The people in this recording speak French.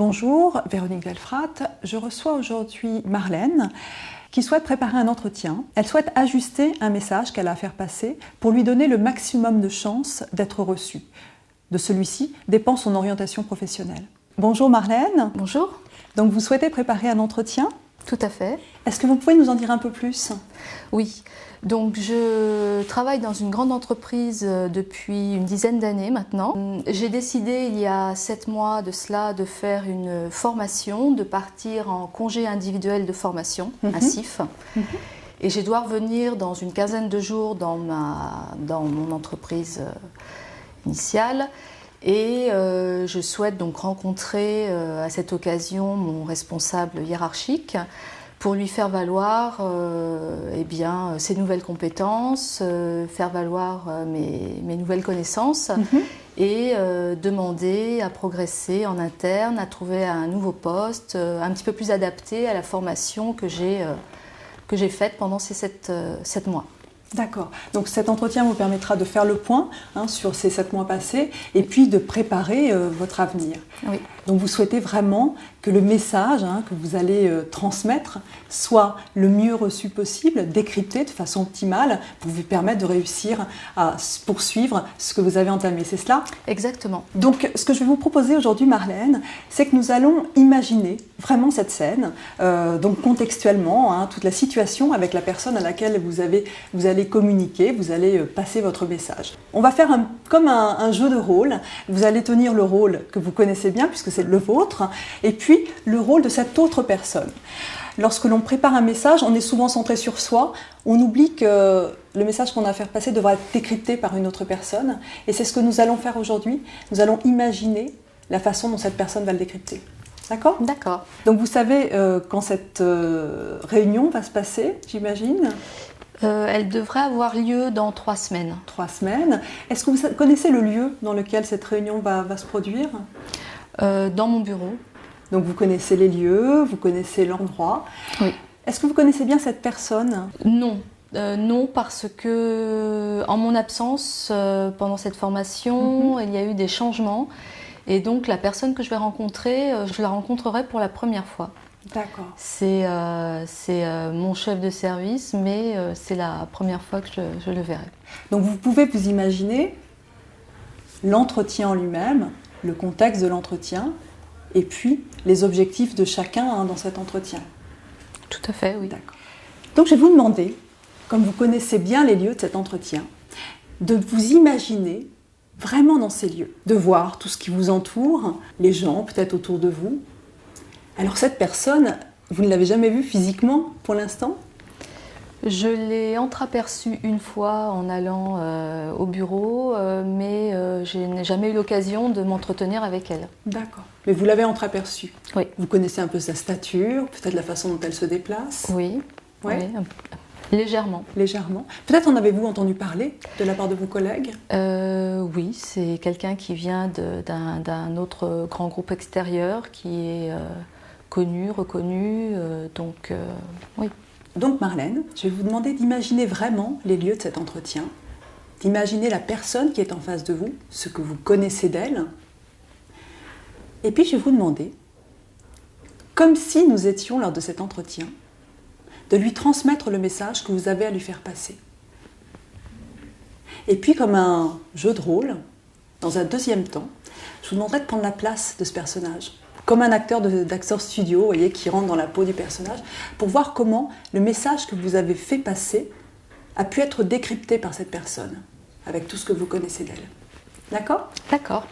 Bonjour, Véronique Delfrat. Je reçois aujourd'hui Marlène qui souhaite préparer un entretien. Elle souhaite ajuster un message qu'elle a à faire passer pour lui donner le maximum de chances d'être reçue. De celui-ci dépend son orientation professionnelle. Bonjour Marlène. Bonjour. Donc vous souhaitez préparer un entretien ? Tout à fait. Est-ce que vous pouvez nous en dire un peu plus ? Oui. Donc je travaille dans une grande entreprise depuis une dizaine d'années maintenant. J'ai décidé il y a 7 mois de cela de faire une formation, de partir en congé individuel de formation, un CIF. Et je dois revenir dans une quinzaine de jours dans mon entreprise initiale. Et je souhaite donc rencontrer à cette occasion mon responsable hiérarchique pour lui faire valoir ses nouvelles compétences, faire valoir mes nouvelles connaissances et demander à progresser en interne, à trouver un nouveau poste un petit peu plus adapté à la formation que j'ai faite pendant ces 7 mois. D'accord. Donc cet entretien vous permettra de faire le point sur ces 7 mois passés et puis de préparer votre avenir. Oui. Donc vous souhaitez vraiment que le message que vous allez transmettre soit le mieux reçu possible, décrypté de façon optimale pour vous permettre de réussir à poursuivre ce que vous avez entamé. C'est cela ? Exactement. Donc ce que je vais vous proposer aujourd'hui, Marlène, c'est que nous allons imaginer vraiment cette scène, donc contextuellement, toute la situation avec la personne à laquelle vous allez communiquer, vous allez passer votre message. On va faire comme un jeu de rôle. Vous allez tenir le rôle que vous connaissez bien puisque c'est le vôtre, et puis le rôle de cette autre personne. Lorsque l'on prépare un message, on est souvent centré sur soi, on oublie que le message qu'on a à faire passer devra être décrypté par une autre personne, et c'est ce que nous allons faire aujourd'hui. Nous allons imaginer la façon dont cette personne va le décrypter. D'accord ? D'accord. Donc vous savez quand cette réunion va se passer, j'imagine ? Elle devrait avoir lieu dans 3 semaines. 3 semaines. Est-ce que vous connaissez le lieu dans lequel cette réunion va se produire ? Dans mon bureau. Donc vous connaissez les lieux, vous connaissez l'endroit. Oui. Est-ce que vous connaissez bien cette personne ? Non. Non, parce que en mon absence, pendant cette formation, il y a eu des changements. Et donc la personne que je vais rencontrer, je la rencontrerai pour la première fois. D'accord. C'est mon chef de service, mais c'est la première fois que je le verrai. Donc vous pouvez vous imaginer l'entretien en lui-même, le contexte de l'entretien, et puis les objectifs de chacun dans cet entretien. Tout à fait, oui. D'accord. Donc je vais vous demander, comme vous connaissez bien les lieux de cet entretien, de vous imaginer vraiment dans ces lieux, de voir tout ce qui vous entoure, les gens peut-être autour de vous. Alors cette personne, vous ne l'avez jamais vue physiquement pour l'instant ? Je l'ai entreaperçue une fois en allant au bureau, mais je n'ai jamais eu l'occasion de m'entretenir avec elle. D'accord. Mais vous l'avez entreaperçue ? Oui. Vous connaissez un peu sa stature, peut-être la façon dont elle se déplace ? Oui, Ouais. oui, légèrement. Légèrement. Peut-être en avez-vous entendu parler de la part de vos collègues ? Oui, c'est quelqu'un qui vient d'un autre grand groupe extérieur qui est connu, reconnu, oui. Donc Marlène, je vais vous demander d'imaginer vraiment les lieux de cet entretien, d'imaginer la personne qui est en face de vous, ce que vous connaissez d'elle. Et puis je vais vous demander, comme si nous étions lors de cet entretien, de lui transmettre le message que vous avez à lui faire passer. Et puis comme un jeu de rôle, dans un deuxième temps, je vous demanderai de prendre la place de ce personnage. Comme un acteur d'acteur studio, vous voyez, qui rentre dans la peau du personnage, pour voir comment le message que vous avez fait passer a pu être décrypté par cette personne, avec tout ce que vous connaissez d'elle. D'accord ? D'accord.